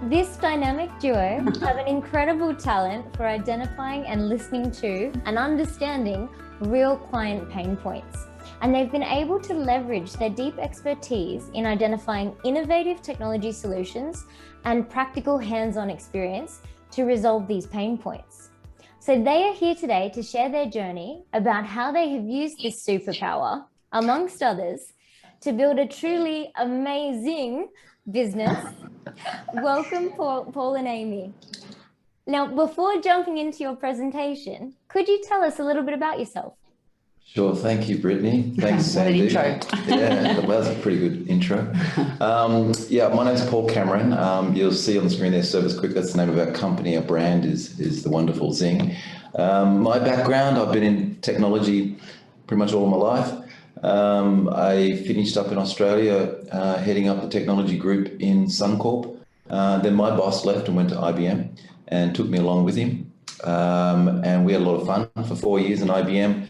This dynamic duo have an incredible talent for identifying and listening to and understanding real client pain points. And they've been able to leverage their deep expertise in identifying innovative technology solutions and practical hands-on experience to resolve these pain points. So they are here today to share their journey about how they have used this superpower, amongst others, to build a truly amazing business. Welcome, Paul and Amy. Now, before jumping into your presentation, could you tell us a little bit about yourself? Sure. Thank you, Brittany. Thanks, Sandy. What an intro. Yeah, that was a pretty good intro. My name's Paul Cameron. You'll see on the screen there, Service Quick. That's the name of our company. Our brand is the wonderful ZING. My background, I've been in technology pretty much all of my life. I finished up in Australia, heading up the technology group in Suncorp. Then my boss left and went to IBM and took me along with him. And we had a lot of fun for 4 years in IBM.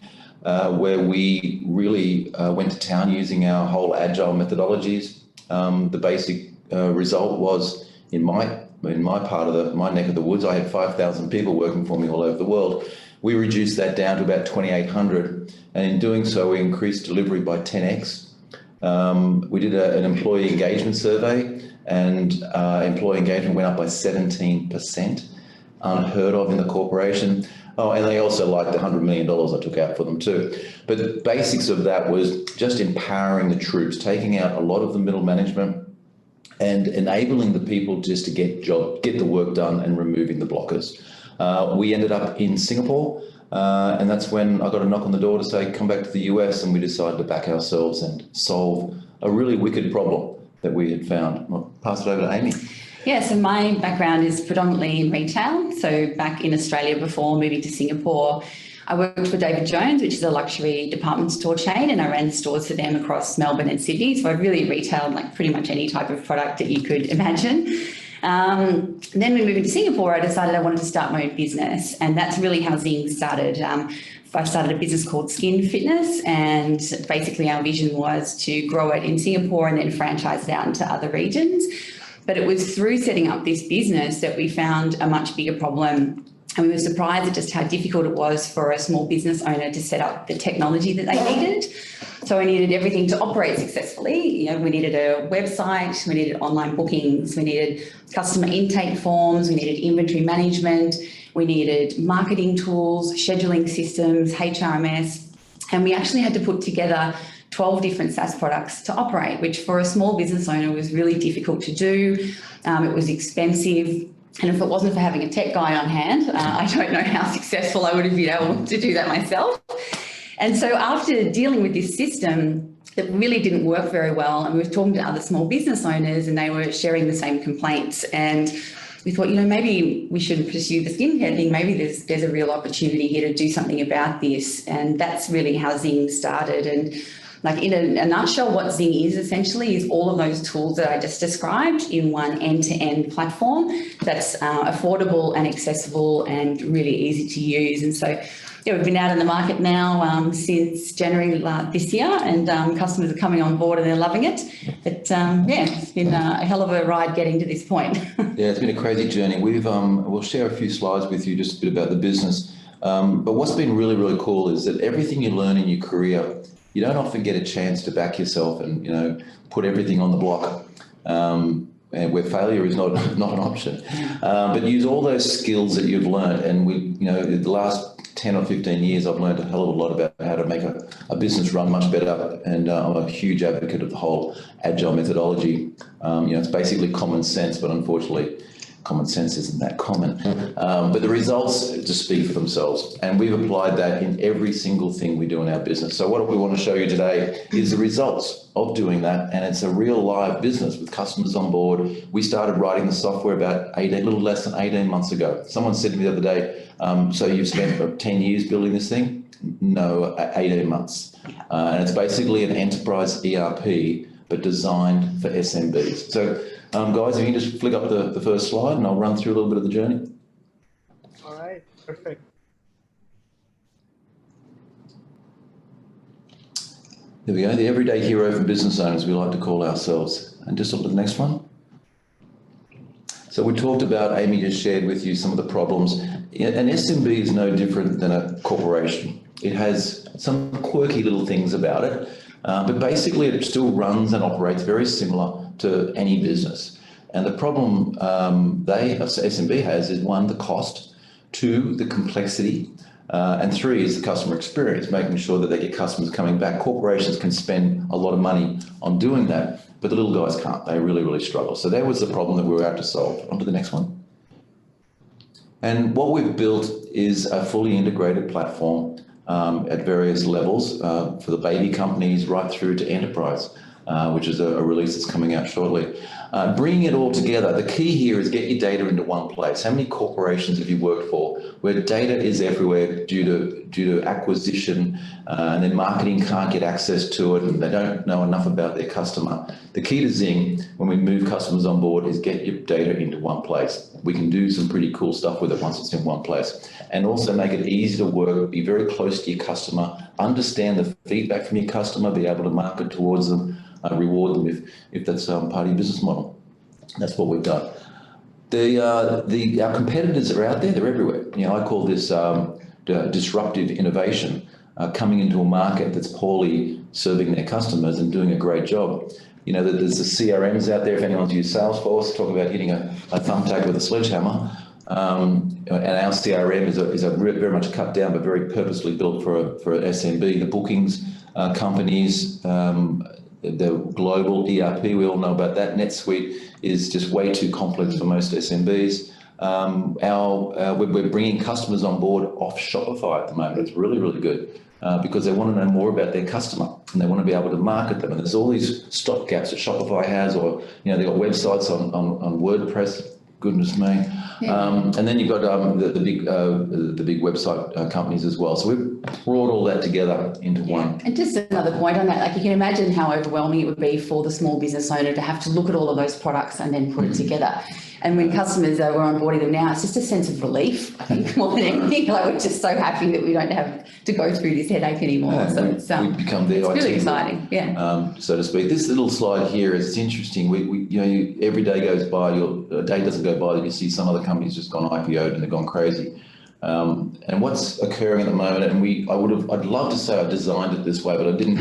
Where we really went to town using our whole agile methodologies. The basic result was in my part of my neck of the woods, I had 5,000 people working for me all over the world. We reduced that down to about 2,800, and in doing so, we increased delivery by 10x. We did an employee engagement survey, and employee engagement went up by 17%, unheard of in the corporation. Oh, and they also liked the $100 million I took out for them too. But the basics of that was just empowering the troops, taking out a lot of the middle management and enabling the people just to get the work done and removing the blockers. We ended up in Singapore, and that's when I got a knock on the door to say, come back to the US, and we decided to back ourselves and solve a really wicked problem that we had found. I'll pass it over to Amy. Yeah, so my background is predominantly in retail. So back in Australia before moving to Singapore, I worked for David Jones, which is a luxury department store chain, and I ran stores for them across Melbourne and Sydney. So I really retailed like pretty much any type of product that you could imagine. Then when moving to Singapore, I decided I wanted to start my own business, and that's really how ZING started. I started a business called Skin Fitness, and basically our vision was to grow it in Singapore and then franchise it out into other regions. But it was through setting up this business that we found a much bigger problem. And we were surprised at just how difficult it was for a small business owner to set up the technology that they needed. So we needed everything to operate successfully. We needed a website, we needed online bookings, we needed customer intake forms, we needed inventory management, we needed marketing tools, scheduling systems, HRMS. And we actually had to put together 12 different SaaS products to operate, which for a small business owner was really difficult to do. It was expensive. And if it wasn't for having a tech guy on hand, I don't know how successful I would have been able to do that myself. And so after dealing with this system that really didn't work very well, and we were talking to other small business owners and they were sharing the same complaints, and we thought, maybe we shouldn't pursue the skincare thing. Maybe there's a real opportunity here to do something about this. And that's really how ZING started. And like in a nutshell, what ZING is essentially is all of those tools that I just described in one end-to-end platform that's affordable and accessible and really easy to use. And so we've been out in the market now since January this year, and customers are coming on board and they're loving it. But it's been a hell of a ride getting to this point. Yeah, it's been a crazy journey. We'll share a few slides with you, just a bit about the business. But what's been really, really cool is that everything you learn in your career, you don't often get a chance to back yourself and put everything on the block, and where failure is not an option. But use all those skills that you've learned, and the last 10 or 15 years, I've learned a hell of a lot about how to make a business run much better. And I'm a huge advocate of the whole agile methodology. It's basically common sense, but unfortunately, common sense isn't that common. But the results just speak for themselves. And we've applied that in every single thing we do in our business. So what we want to show you today is the results of doing that. And it's a real live business with customers on board. We started writing the software about a little less than 18 months ago. Someone said to me the other day, so you've spent about 10 years building this thing? No, 18 months. And it's basically an enterprise ERP, but designed for SMBs. So guys, if you can just flick up the first slide and I'll run through a little bit of the journey. All right, perfect. There we go, the everyday hero for business owners, we like to call ourselves. And just look at the next one. So So we talked about, Amy just shared with you some of the problems. An SMB is no different than a corporation. It has some quirky little things about it, but basically it still runs and operates very similar to any business. And the problem SMB has is, one, the cost, two, the complexity, and three is the customer experience, making sure that they get customers coming back. Corporations can spend a lot of money on doing that, but the little guys can't. They really, really struggle. So that was the problem that we were out to solve. On to the next one. And what we've built is a fully integrated platform at various levels for the baby companies right through to enterprise, which is a release that's coming out shortly. Bringing it all together, the key here is get your data into one place. How many corporations have you worked for where data is everywhere due to acquisition and then marketing can't get access to it and they don't know enough about their customer? The key to ZING, when we move customers on board, is get your data into one place. We can do some pretty cool stuff with it once it's in one place, and also make it easy to work, be very close to your customer, understand the feedback from your customer, be able to market towards them, reward them if that's part of your business model. That's what we've done. Our competitors are out there, they're everywhere. You know, I call this disruptive innovation, coming into a market that's poorly serving their customers and doing a great job. You know, there's the CRMs out there, if anyone's used Salesforce, talk about hitting a thumbtack with a sledgehammer. And our CRM is very much cut down, but very purposely built for SMB. The bookings companies, the global ERP, we all know about that. NetSuite is just way too complex for most SMBs. We're bringing customers on board off Shopify at the moment. It's really, really good because they want to know more about their customer and they want to be able to market them. And there's all these stop gaps that Shopify has, or you know, they've got websites on WordPress. Goodness me. Yeah. And then you've got the big website companies as well. So we've brought all that together into one. And just another point on that, like you can imagine how overwhelming it would be for the small business owner to have to look at all of those products and then put it together. And when customers we're onboarding them now, it's just a sense of relief, I think, more than anything. Like we're just so happy that we don't have to go through this headache anymore. Yeah, so we've become the it's really exciting, yeah. So to speak. This little slide here is interesting. Every day goes by, your day doesn't go by that you see some other companies just gone IPO'd and they've gone crazy. And what's occurring at the moment, and I'd love to say I designed it this way, but I didn't,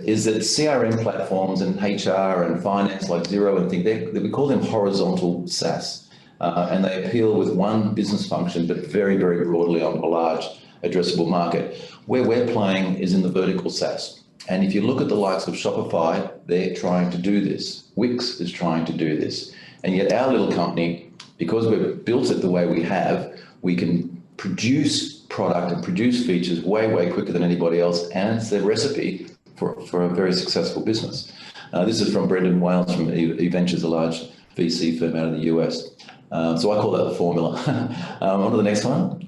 is that CRM platforms and HR and finance like Xero and things, we call them horizontal SaaS. And they appeal with one business function, but very, very broadly on a large addressable market. Where we're playing is in the vertical SaaS. And if you look at the likes of Shopify, they're trying to do this. Wix is trying to do this. And yet our little company, because we've built it the way we have, we can produce product and produce features way, way quicker than anybody else. And it's the recipe for a very successful business. This is from Brendan Wales from eVentures, a large VC firm out of the US. So I call that the formula. On to the next one.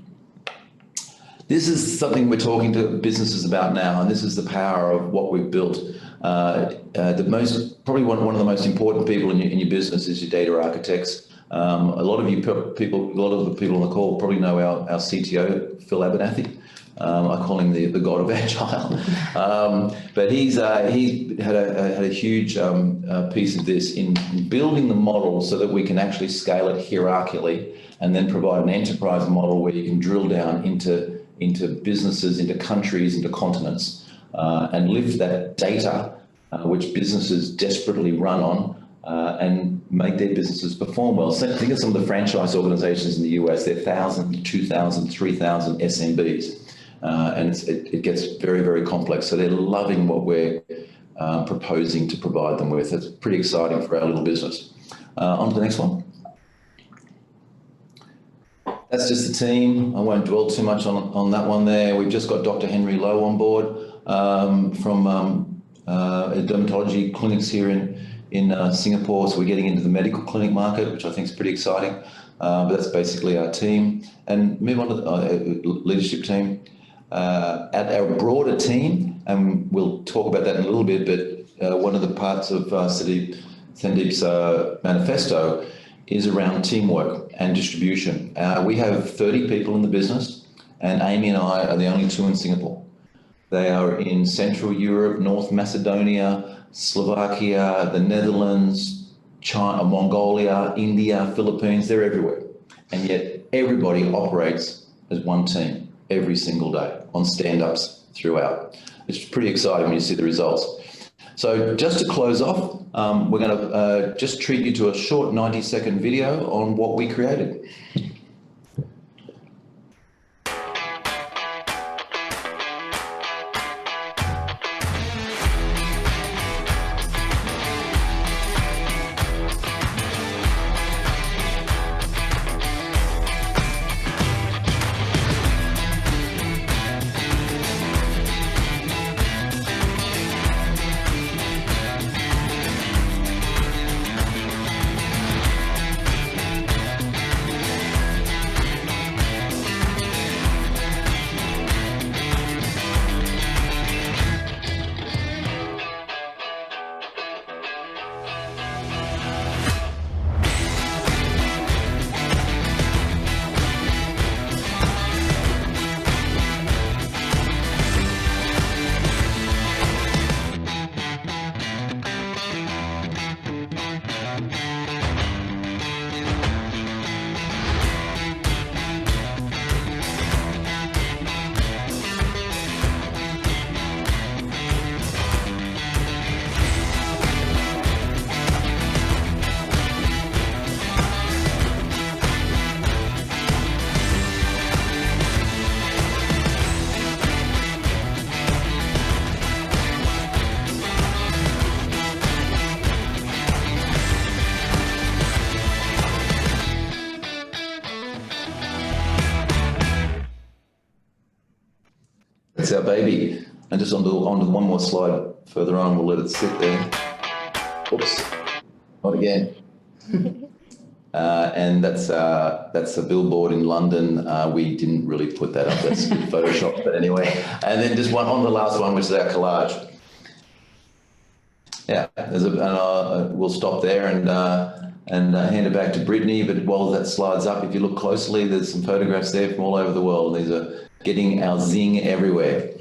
This is something we're talking to businesses about now, and this is the power of what we've built. Probably one of the most important people in your business is your data architects. A lot of the people on the call probably know our CTO, Phil Abernathy. I call him the god of agile. But he had a huge piece of this in building the model so that we can actually scale it hierarchically and then provide an enterprise model where you can drill down into businesses, into countries, into continents, and lift that data, which businesses desperately run on, and make their businesses perform well. So think of some of the franchise organizations in the US, they're 1,000, 2,000, 3,000 SMBs. And it gets very, very complex. So they're loving what we're proposing to provide them with. It's pretty exciting for our little business. On to the next one. That's just the team. I won't dwell too much on that one there. We've just got Dr. Henry Lowe on board from dermatology clinics here in Singapore. So we're getting into the medical clinic market, which I think is pretty exciting. But that's basically our team. And move on to the leadership team. At our broader team, and we'll talk about that in a little bit, but one of the parts of Sandeep's manifesto is around teamwork and distribution. We have 30 people in the business, and Amy and I are the only two in Singapore. They are in Central Europe, North Macedonia, Slovakia, the Netherlands, China, Mongolia, India, Philippines, they're everywhere. And yet everybody operates as one team every single day on stand-ups throughout. It's pretty exciting when you see the results. So just to close off, we're going to just treat you to a short 90-second video on what we created. That's our baby. And just onto one more slide further on, we'll let it sit there. Oops, not again. And that's a billboard in London. We didn't really put that up, that's Photoshop, but anyway. And then just one on the last one, which is our collage. Yeah, we'll stop there and hand it back to Brittany. But while that slides up, if you look closely, there's some photographs there from all over the world. These are getting our ZING everywhere.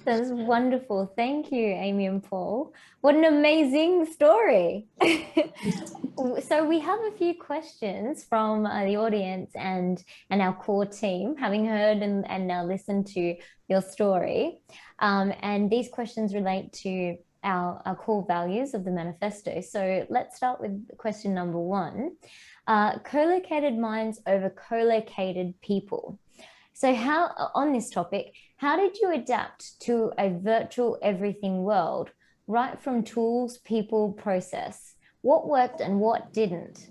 That's wonderful. Thank you, Amy and Paul. What an amazing story. So we have a few questions from the audience and our core team, having heard and now listened to your story. And these questions relate to our core values of the manifesto. So let's start with question number 1. Co-located minds over co-located people. So on this topic, how did you adapt to a virtual everything world, right from tools, people, process? What worked and what didn't?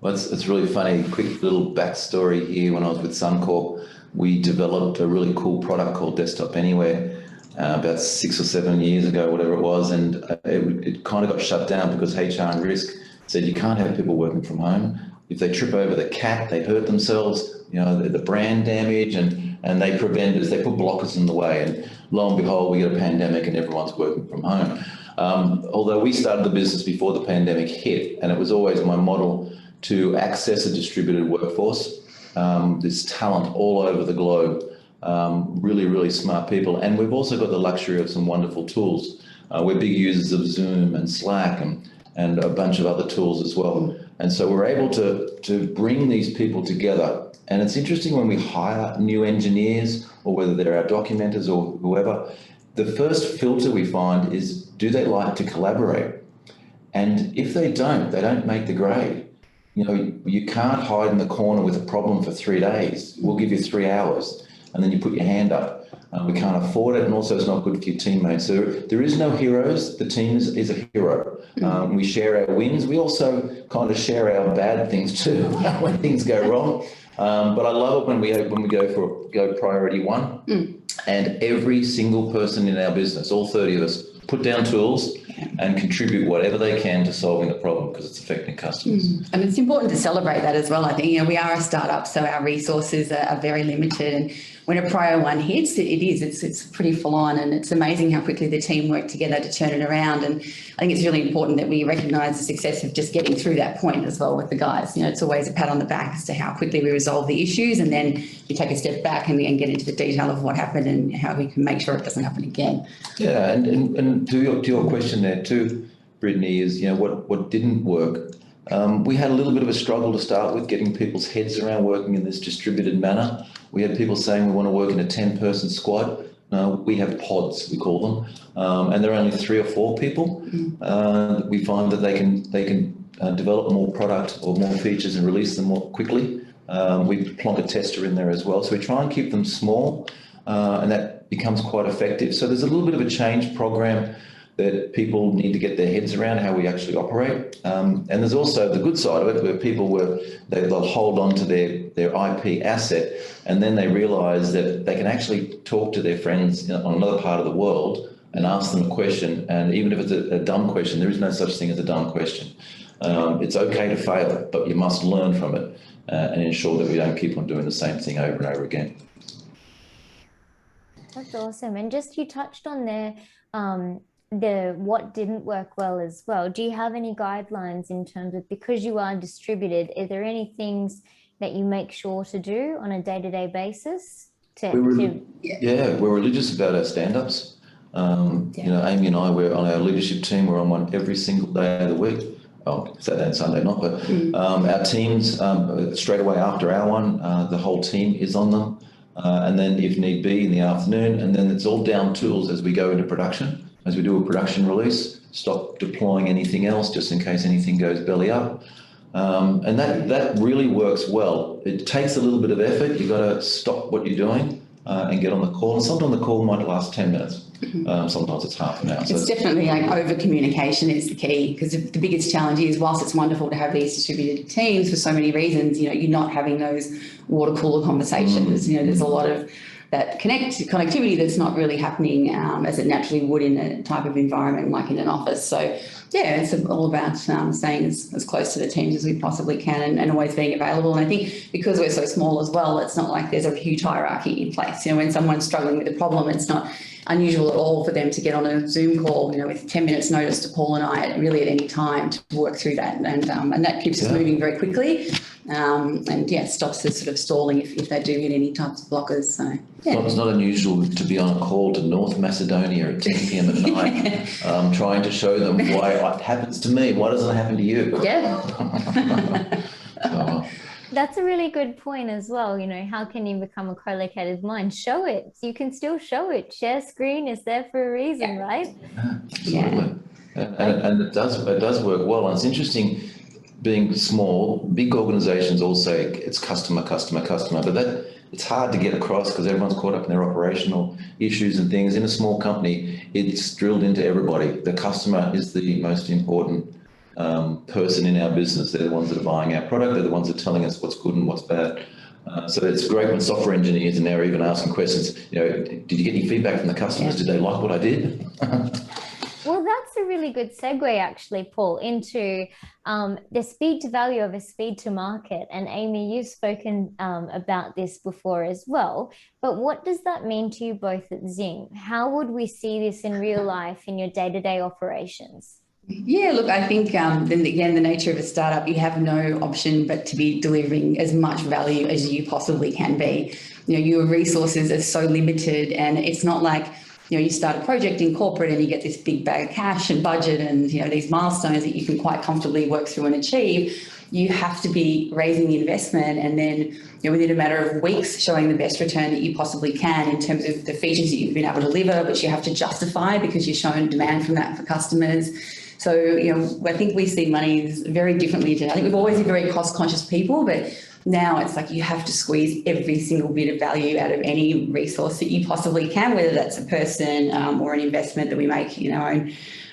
Well, it's really funny. Quick little backstory here. When I was with Suncorp, we developed a really cool product called Desktop Anywhere about 6 or 7 years ago, whatever it was, and it kind of got shut down because HR and risk said you can't have people working from home. If they trip over the cat, they hurt themselves, you know, the brand damage, and they prevent us, they put blockers in the way. And lo and behold, we get a pandemic and everyone's working from home. Although we started the business before the pandemic hit, and it was always my model to access a distributed workforce. There's talent all over the globe, really, really smart people. And we've also got the luxury of some wonderful tools. We're big users of Zoom and Slack and a bunch of other tools as well. And so we're able to bring these people together. And it's interesting when we hire new engineers, or whether they're our documenters or whoever, the first filter we find is, do they like to collaborate? And if they don't make the grade. You know, you can't hide in the corner with a problem for 3 days. We'll give you 3 hours, and then you put your hand up. We can't afford it, and also it's not good for your teammates. So there is no heroes. The team is a hero. We share our wins. We also kind of share our bad things too when things go wrong. But I love it when we go priority 1, and every single person in our business, all 30 of us, put down tools and contribute whatever they can to solving the problem because it's affecting customers. And it's important to celebrate that as well. I think, you know, we are a startup, so our resources are very limited. And when a prior 1 hits, it's pretty full on, and it's amazing how quickly the team work together to turn it around. And I think it's really important that we recognise the success of just getting through that point as well with the guys. You know, it's always a pat on the back as to how quickly we resolve the issues, and then we take a step back and get into the detail of what happened and how we can make sure it doesn't happen again. Yeah, and to your question there too, Brittany, is, what didn't work. We had a little bit of a struggle to start with, getting people's heads around working in this distributed manner. We had people saying we want to work in a 10-person squad. No, we have pods, we call them, and there are only 3 or 4 people. We find that they can develop more product or more features and release them more quickly. We plonk a tester in there as well. So we try and keep them small, and that becomes quite effective. So there's a little bit of a change program that people need to get their heads around how we actually operate. And there's also the good side of it, where people they'll hold on to their IP asset, and then they realise that they can actually talk to their friends on another part of the world and ask them a question. And even if it's a dumb question, there is no such thing as a dumb question. It's okay to fail, but you must learn from it and ensure that we don't keep on doing the same thing over and over again. That's awesome. And just, you touched on there, the what didn't work well as well. Do you have any guidelines in terms of, because you are distributed, are there any things that you make sure to do on a day-to-day basis? We're religious about our stand-ups. Amy and I, we're on our leadership team, we're on one every single day of the week. Oh, Saturday and Sunday not, but our teams, straight away after our one, the whole team is on them. And then if need be in the afternoon, and then it's all down tools as we go into production. As we do a production release, stop deploying anything else just in case anything goes belly up. And that really works well. It takes a little bit of effort. You've got to stop what you're doing and get on the call. And sometimes the call might last 10 minutes. Sometimes it's half an hour. It's definitely like over communication is the key, because the biggest challenge is, whilst it's wonderful to have these distributed teams for so many reasons, you're not having those water cooler conversations. There's a lot of that connectivity that's not really happening as it naturally would in a type of environment like in an office. So yeah, it's all about staying as close to the teams as we possibly can, and always being available. And I think because we're so small as well, it's not like there's a huge hierarchy in place. When someone's struggling with a problem, it's not unusual at all for them to get on a Zoom call, with 10 minutes notice to Paul and I really at any time to work through that. And that keeps us moving very quickly. Stops us sort of stalling if they do hit any types of blockers. So yeah. It's not unusual to be on a call to North Macedonia at 10 p.m. at night, trying to show them why it happens to me. Why doesn't it happen to you? Yeah. So, that's a really good point as well. How can you become a co-located mind? Show it. You can still show it. Share screen is there for a reason, right? Absolutely. And it does work well. And it's interesting, being small, big organizations all say it's customer, but it's hard to get across because everyone's caught up in their operational issues and things. In a small company, it's drilled into everybody. The customer is the most important person in our business. They're the ones that are buying our product. They're the ones that are telling us what's good and what's bad. So it's great when software engineers are now even asking questions. Did you get any feedback from the customers? Did they like what I did? Well, that's a really good segue, actually, Paul, into the speed to value of a speed to market. And Amy, you've spoken about this before as well. But what does that mean to you both at ZING? How would we see this in real life in your day-to-day operations? Yeah, look, I think then again, the nature of a startup, you have no option but to be delivering as much value as you possibly can be. Your resources are so limited, and it's not like, you start a project in corporate and you get this big bag of cash and budget and, these milestones that you can quite comfortably work through and achieve. You have to be raising the investment and then, within a matter of weeks, showing the best return that you possibly can in terms of the features that you've been able to deliver, which you have to justify because you've shown demand from that for customers. So, I think we see money very differently today. I think we've always been very cost-conscious people, but now it's like you have to squeeze every single bit of value out of any resource that you possibly can, whether that's a person or an investment that we make in our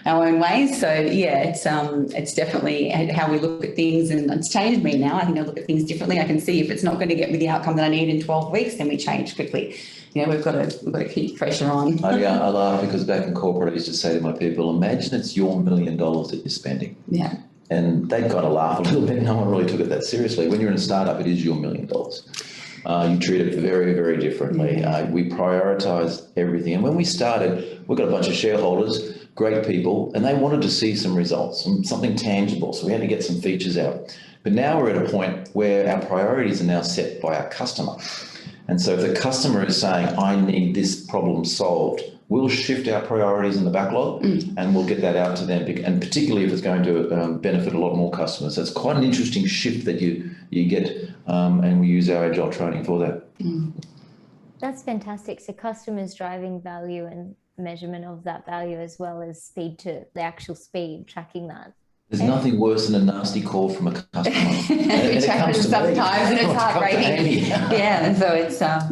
own ways. So yeah, it's definitely how we look at things, and it's changed me now. I think I look at things differently. I can see if it's not going to get me the outcome that I need in 12 weeks, then we change quickly. We've got to keep pressure on. I laugh because back in corporate, I used to say to my people, imagine it's your $1 million that you're spending. Yeah. And they've got to laugh a little bit. No one really took it that seriously. When you're in a startup, it is your $1 million. You treat it very, very differently. We prioritise everything. And when we started, we've got a bunch of shareholders, great people, and they wanted to see some results, something tangible. So we had to get some features out. But now we're at a point where our priorities are now set by our customer. And so if the customer is saying, I need this problem solved we'll shift our priorities in the backlog and we'll get that out to them, and particularly if it's going to benefit a lot more customers. So it's quite an interesting shift that you get, and we use our agile training for that. That's fantastic. So customers driving value and measurement of that value, as well as speed to the actual speed, tracking that. There's nothing worse than a nasty call from a customer. Which happens sometimes, and it's heartbreaking. Yeah, and so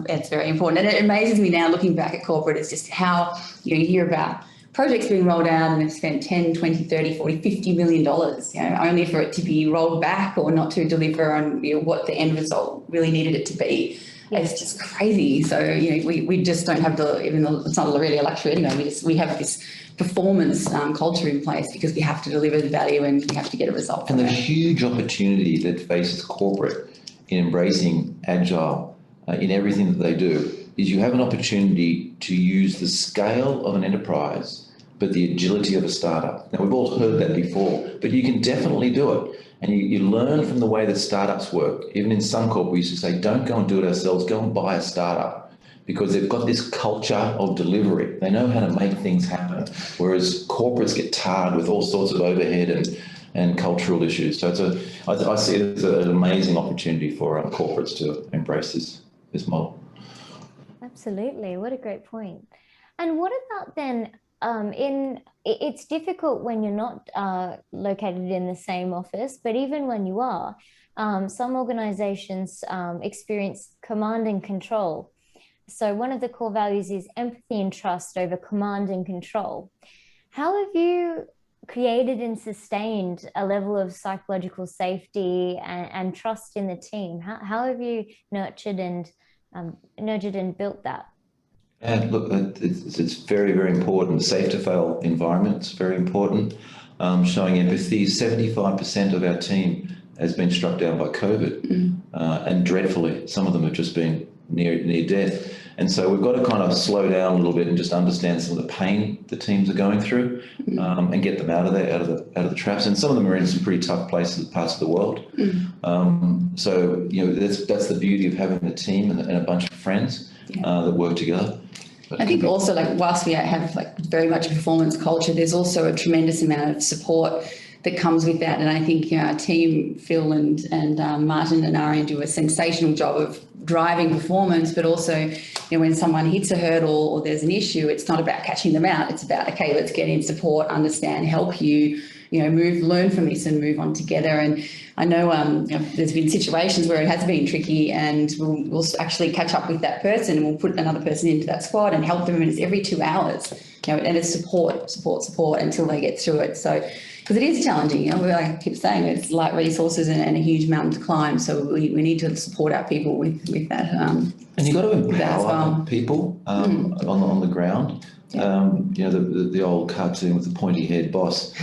it's very important. And it amazes me now, looking back at corporate, it's just how you hear about projects being rolled out and they've spent 10, 20, 30, 40, $50 million, only for it to be rolled back or not to deliver on what the end result really needed it to be. It's just crazy. So, we just don't have even though it's not really a luxury anyway, we have this performance culture in place because we have to deliver the value and we have to get a result. And the huge opportunity that faces corporate in embracing agile in everything that they do is you have an opportunity to use the scale of an enterprise, but the agility of a startup. Now, we've all heard that before, but you can definitely do it. And you learn from the way that startups work. Even in Suncorp, we used to say, don't go and do it ourselves, go and buy a startup, because they've got this culture of delivery. They know how to make things happen, whereas corporates get tarred with all sorts of overhead and cultural issues. So I see it as an amazing opportunity for corporates to embrace this model. Absolutely. What a great point. And what about then, it's difficult when you're not located in the same office, but even when you are, some organizations experience command and control. So one of the core values is empathy and trust over command and control. How have you created and sustained a level of psychological safety and trust in the team? How have you nurtured and built that? Yeah, look, it's very, very important. Safe to fail environment is very important. Showing empathy. 75% of our team has been struck down by COVID, and dreadfully, some of them have just been near death. And so we've got to kind of slow down a little bit and just understand some of the pain the teams are going through, and get them out of there, out of the traps. And some of them are in some pretty tough places, parts of the world. So that's the beauty of having a team and a bunch of friends that work together. I think also, whilst we have very much a performance culture, there's also a tremendous amount of support that comes with that. And I think our team, Phil and Martin and Arian, do a sensational job of driving performance, but also when someone hits a hurdle or there's an issue, it's not about catching them out. It's about, okay, let's get in support, understand, help you, learn from this and move on together. And I know there's been situations where it has been tricky, and we'll actually catch up with that person and we'll put another person into that squad and help them. And it's every 2 hours, and it's support until they get through it. So, because it is challenging, like I keep saying, it's light resources and a huge mountain to climb. So we need to support our people with that. And you've got to empower people on the ground. The old cartoon with the pointy head boss.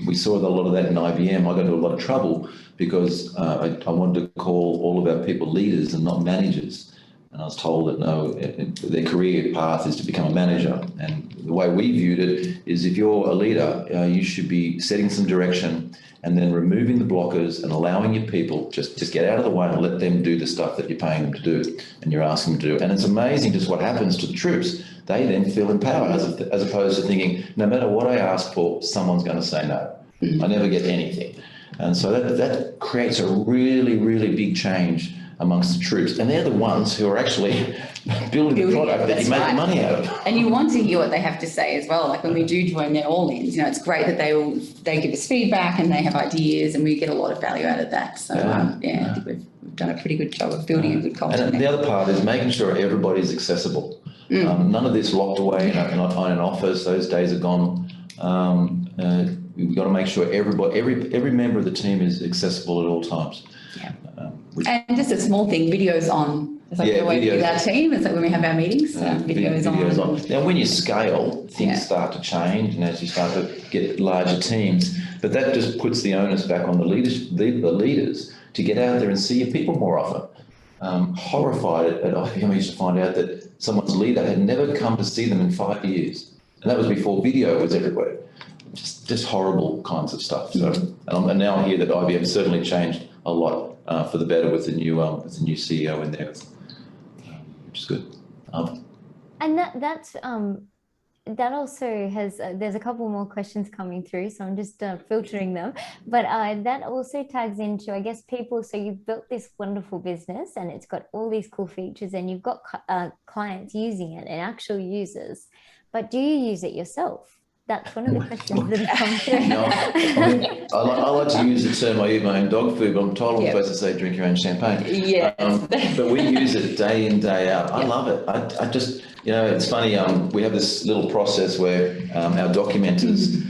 We saw a lot of that in IBM. I got into a lot of trouble because I wanted to call all of our people leaders and not managers. And I was told that no, their career path is to become a manager. And the way we viewed it is, if you're a leader, you should be setting some direction and then removing the blockers and allowing your people just get out of the way and let them do the stuff that you're paying them to do and you're asking them to do. And it's amazing just what happens to the troops. They then feel empowered, as opposed to thinking, no matter what I ask for, someone's going to say no. I never get anything. And so that creates a really, really big change amongst the troops. And they're the ones who are actually building the product that you make money out of. And you want to hear what they have to say as well. Like when we do join their all-ins, it's great that they give us feedback and they have ideas, and we get a lot of value out of that. So I think we've done a pretty good job of building a good culture. And the other part is making sure everybody's accessible. None of this locked away in an office. Those days are gone. We've got to make sure every member of the team is accessible at all times. Yeah. And just a small thing, videos on. It's like the way we do our team. It's like when we have our meetings, videos on. Now, when you scale, things start to change, and as you start to get larger teams, but that just puts the onus back on the leaders to get out there and see your people more often. Horrified at IBM, I used to find out that someone's leader had never come to see them in 5 years, and that was before video was everywhere. Just horrible kinds of stuff. So, and now I hear that IBM certainly changed a lot for the better with the new CEO in there, which is good. And that's that also has, there's a couple more questions coming through, so I'm just filtering them. But that also tags into, I guess, people. So you've built this wonderful business and it's got all these cool features and you've got clients using it and actual users. But do you use it yourself? That's one of the questions that have come through. No, I like to use the term, I eat my own dog food, but I'm told I'm supposed to say drink your own champagne. Yeah. But we use it day in, day out. I love it. I just, it's funny, we have this little process where our documenters,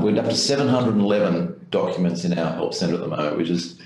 we're up to 711 documents in our help centre at the moment, which is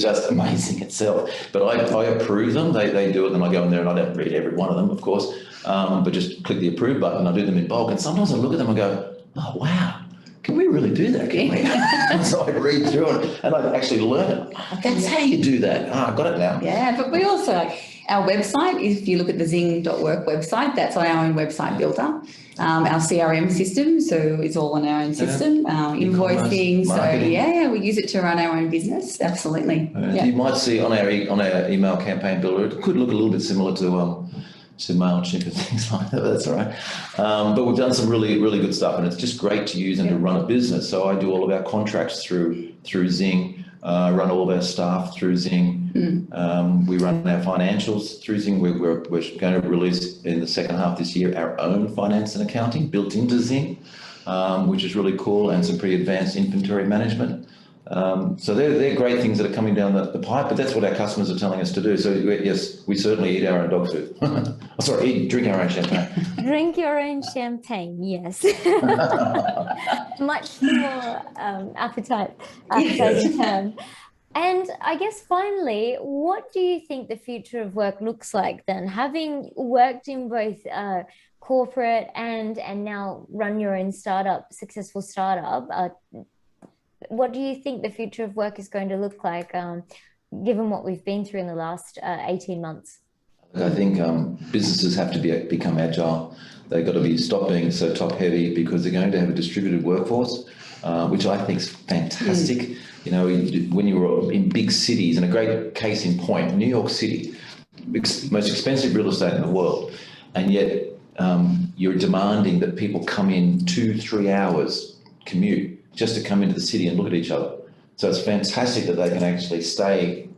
just amazing itself. But I approve them. They do it, and I go in there and I don't read every one of them, of course, but just click the approve button. I do them in bulk, and sometimes I look at them and go, oh wow, can we really do that? Can we? So I read through it and I actually learn it. Oh, that's how you do that. I got it now. Yeah, but we also, our website, if you look at the zing.work website, that's on our own website builder. Our CRM system, so it's all on our own system, invoicing. So we use it to run our own business. Absolutely. You might see on our email campaign builder, it could look a little bit similar to MailChimp and things like that. That's all right. But we've done some really, really good stuff, and it's just great to use and to run a business. So I do all of our contracts through Zing. Run all of our staff through Zing. We run our financials through Zing. We're going to release in the second half this year our own finance and accounting built into Zing, which is really cool, and some pretty advanced inventory management. So they're great things that are coming down the pipe, but that's what our customers are telling us to do. So yes, we certainly eat our own dog food. Drink our own champagne. Drink your own champagne, yes. Much more appetizing term. And I guess finally, what do you think the future of work looks like then? Having worked in both corporate and now run your own successful startup, what do you think the future of work is going to look like, given what we've been through in the last 18 months? I think businesses have to become agile. They've got to stop being so top heavy, because they're going to have a distributed workforce, which I think is fantastic. When you were in big cities, and a great case in point, New York City, most expensive real estate in the world, and yet you're demanding that people come in 2-3 hours commute just to come into the city and look at each other. So it's fantastic that they can actually stay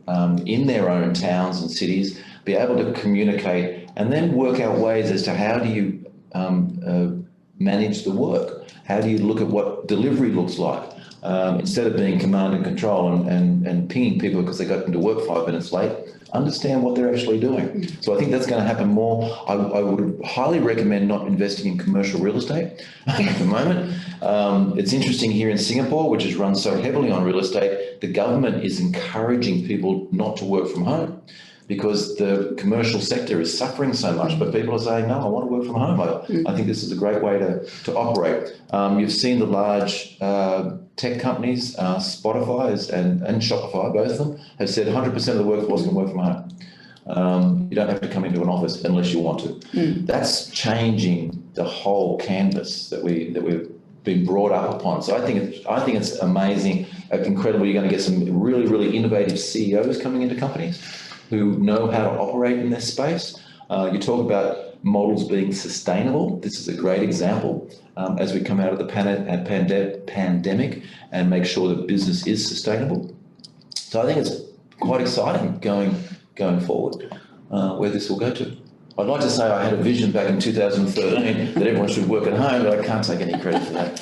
in their own towns and cities, be able to communicate, and then work out ways as to how do you manage the work? How do you look at what delivery looks like? Instead of being command and control and pinging people because they got into work 5 minutes late, understand what they're actually doing. So I think that's going to happen more. I would highly recommend not investing in commercial real estate at the moment. It's interesting here in Singapore, which is run so heavily on real estate, the government is encouraging people not to work from home, because the commercial sector is suffering so much, but people are saying, no, I want to work from home. I think this is a great way to operate. You've seen the large tech companies, Spotify and Shopify, both of them, have said 100% of the workforce can work from home. You don't have to come into an office unless you want to. That's changing the whole canvas that we've been brought up upon. So I think it's amazing, incredible. You're going to get some really, really innovative CEOs coming into companies who know how to operate in this space. You talk about models being sustainable. This is a great example as we come out of the pandemic and make sure that business is sustainable. So I think it's quite exciting going forward where this will go to. I'd like to say I had a vision back in 2013 that everyone should work at home, but I can't take any credit for that.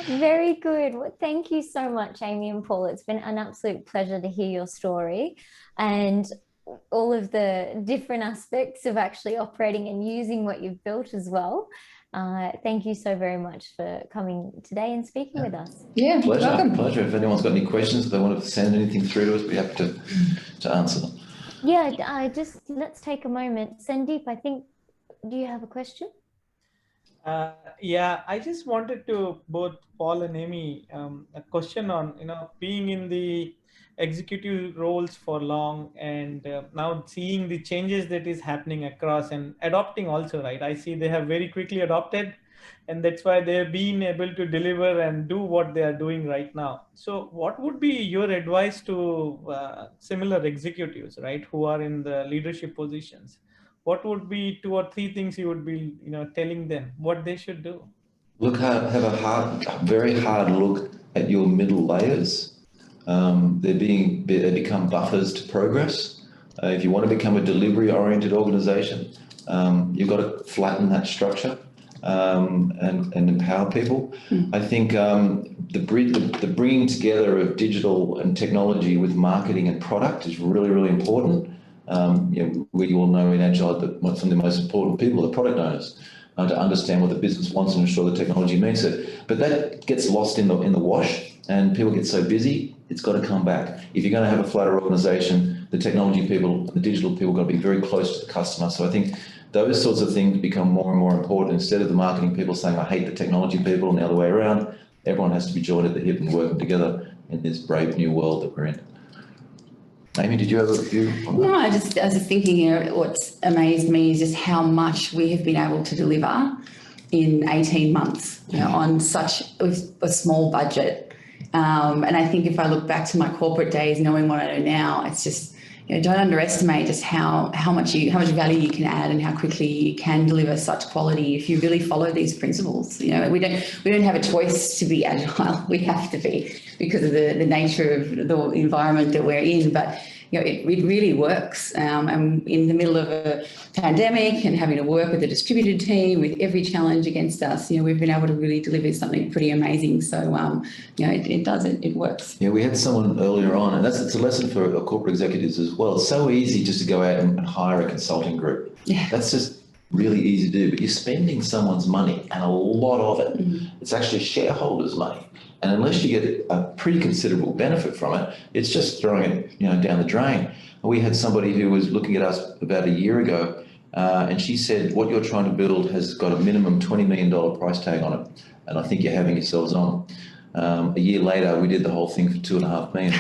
Very good. Well, thank you so much, Amy and Paul. It's been an absolute pleasure to hear your story and all of the different aspects of actually operating and using what you've built as well. Thank you so very much for coming today and speaking with us. Yeah, pleasure. If anyone's got any questions, if they want to send anything through to us, we have to answer them. Yeah, just let's take a moment. Sandeep, I think, do you have a question? Yeah, I just wanted to both Paul and Amy a question on being in the executive roles for long and now seeing the changes that is happening across and adopting also, right? I see they have very quickly adopted, and that's why they've been able to deliver and do what they are doing right now. So what would be your advice to similar executives, right, who are in the leadership positions? what would be 2 or 3 things you would be, telling them what they should do? Look, have a very hard look at your middle layers. They become buffers to progress. If you want to become a delivery-oriented organisation, you've got to flatten that structure and empower people. I think the bringing together of digital and technology with marketing and product is really, really important. We all know in Agile that some of the most important people are product owners. To understand what the business wants and ensure the technology meets it. But that gets lost in the wash, and people get so busy, it's got to come back. If you're going to have a flatter organisation, the technology people, the digital people, got to be very close to the customer. So I think those sorts of things become more and more important. Instead of the marketing people saying, I hate the technology people, and the other way around, everyone has to be joined at the hip and working together in this brave new world that we're in. Amy, did you have a view on that? No, I was just thinking, what's amazed me is just how much we have been able to deliver in 18 months, on such a small budget. And I think if I look back to my corporate days, knowing what I know now, it's just, don't underestimate just how much value you can add and how quickly you can deliver such quality if you really follow these principles. We don't have a choice to be agile. We have to be because of the nature of the environment that we're in. But it really works. And in the middle of a pandemic and having to work with a distributed team with every challenge against us, we've been able to really deliver something pretty amazing. So, it works. Yeah, we had someone earlier on, and it's a lesson for corporate executives as well. It's so easy just to go out and hire a consulting group. Yeah. That's just really easy to do, but you're spending someone's money, and a lot of it. It's actually shareholders' money. And unless you get a pretty considerable benefit from it, it's just throwing it, down the drain. We had somebody who was looking at us about a year ago, and she said, what you're trying to build has got a minimum $20 million price tag on it. And I think you're having yourselves on. A year later, we did the whole thing for $2.5 million.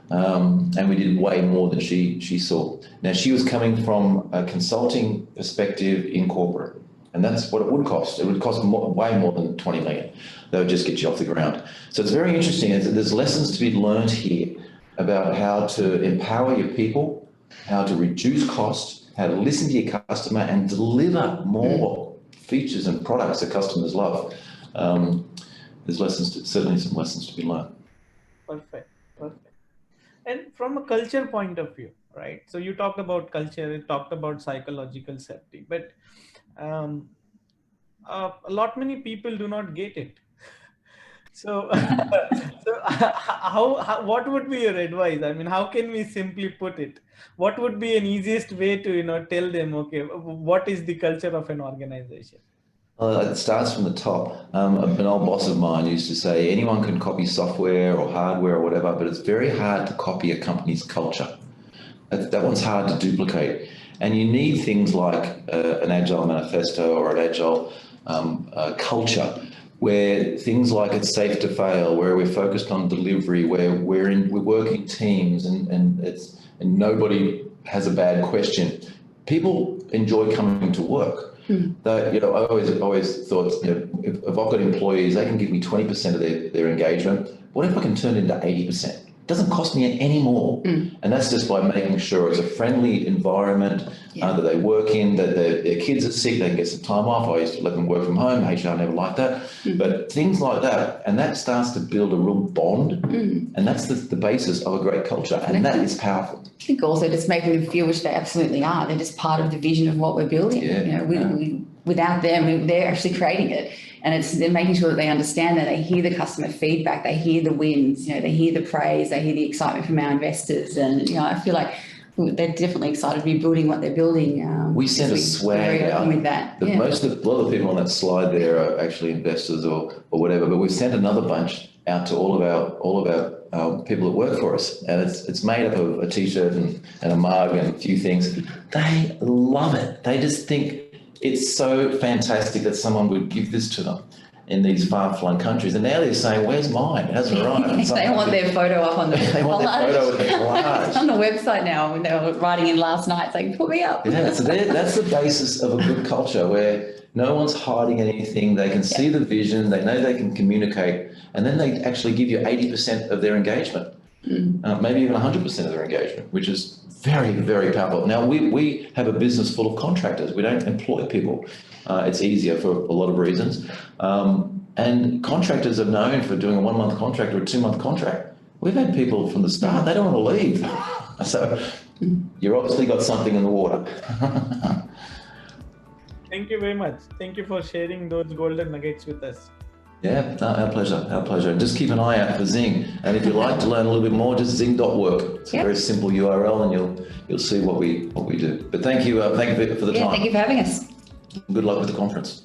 And we did way more than she saw. Now, she was coming from a consulting perspective in corporate. And that's what it would cost. It would cost way more than 20 million. That would just get you off the ground. So it's very interesting. There's lessons to be learned here about how to empower your people, how to reduce cost, how to listen to your customer and deliver more features and products that customers love. There's certainly some lessons to be learned. Perfect. And from a culture point of view, right? So you talked about culture, you talked about psychological safety, but many people do not get it. So, what would be your advice? I mean, how can we simply put it? What would be an easiest way to, tell them, okay, what is the culture of an organization? It starts from the top. An old boss of mine used to say, anyone can copy software or hardware or whatever, but it's very hard to copy a company's culture. That one's hard to duplicate. And you need things like an Agile manifesto or an Agile culture, where things like it's safe to fail, where we're focused on delivery, where we're working teams and nobody has a bad question. People enjoy coming to work. I always thought, if I've got employees, they can give me 20% of their engagement. What if I can turn it into 80%? It doesn't cost me any more. And that's just by making sure it's a friendly environment that they work in, that their kids are sick, they can get some time off. I used to let them work from home. HR never liked that. But things like that, and that starts to build a real bond. And that's the basis of a great culture. And that is powerful. I think also just making them feel, which they absolutely are, they're just part of the vision of what we're building. Without them, they're actually creating it. And they're making sure that they understand that, they hear the customer feedback, they hear the wins, they hear the praise, they hear the excitement from our investors. And, I feel like they're definitely excited to be building what they're building. We sent a swag out. With that. A lot of the people on that slide there are actually investors or whatever, but we've sent another bunch out to all of our people that work for us. And it's made up of a T-shirt and a mug and a few things. They love it. They just think it's so fantastic that someone would give this to them in these far-flung countries. And now they're saying, where's mine? It hasn't arrived. They want their photo up on the they want their photo with the collage. on the website now. When they were writing in last night saying, put me up. Yeah, so that's the basis of a good culture, where no one's hiding anything. They can see the vision. They know they can communicate. And then they actually give you 80% of their engagement. maybe even 100% of their engagement, which is very, very powerful. Now, we have a business full of contractors. We don't employ people. It's easier for a lot of reasons. And contractors are known for doing a 1-month contract or a 2-month contract. We've had people from the start, they don't want to leave. So you've obviously got something in the water. Thank you very much. Thank you for sharing those golden nuggets with us. Yeah, no, our pleasure, our pleasure. And just keep an eye out for ZING. And if you'd like to learn a little bit more, just zing.work. It's a very simple URL, and you'll see what we do. But thank you for the time. Thank you for having us. Good luck with the conference.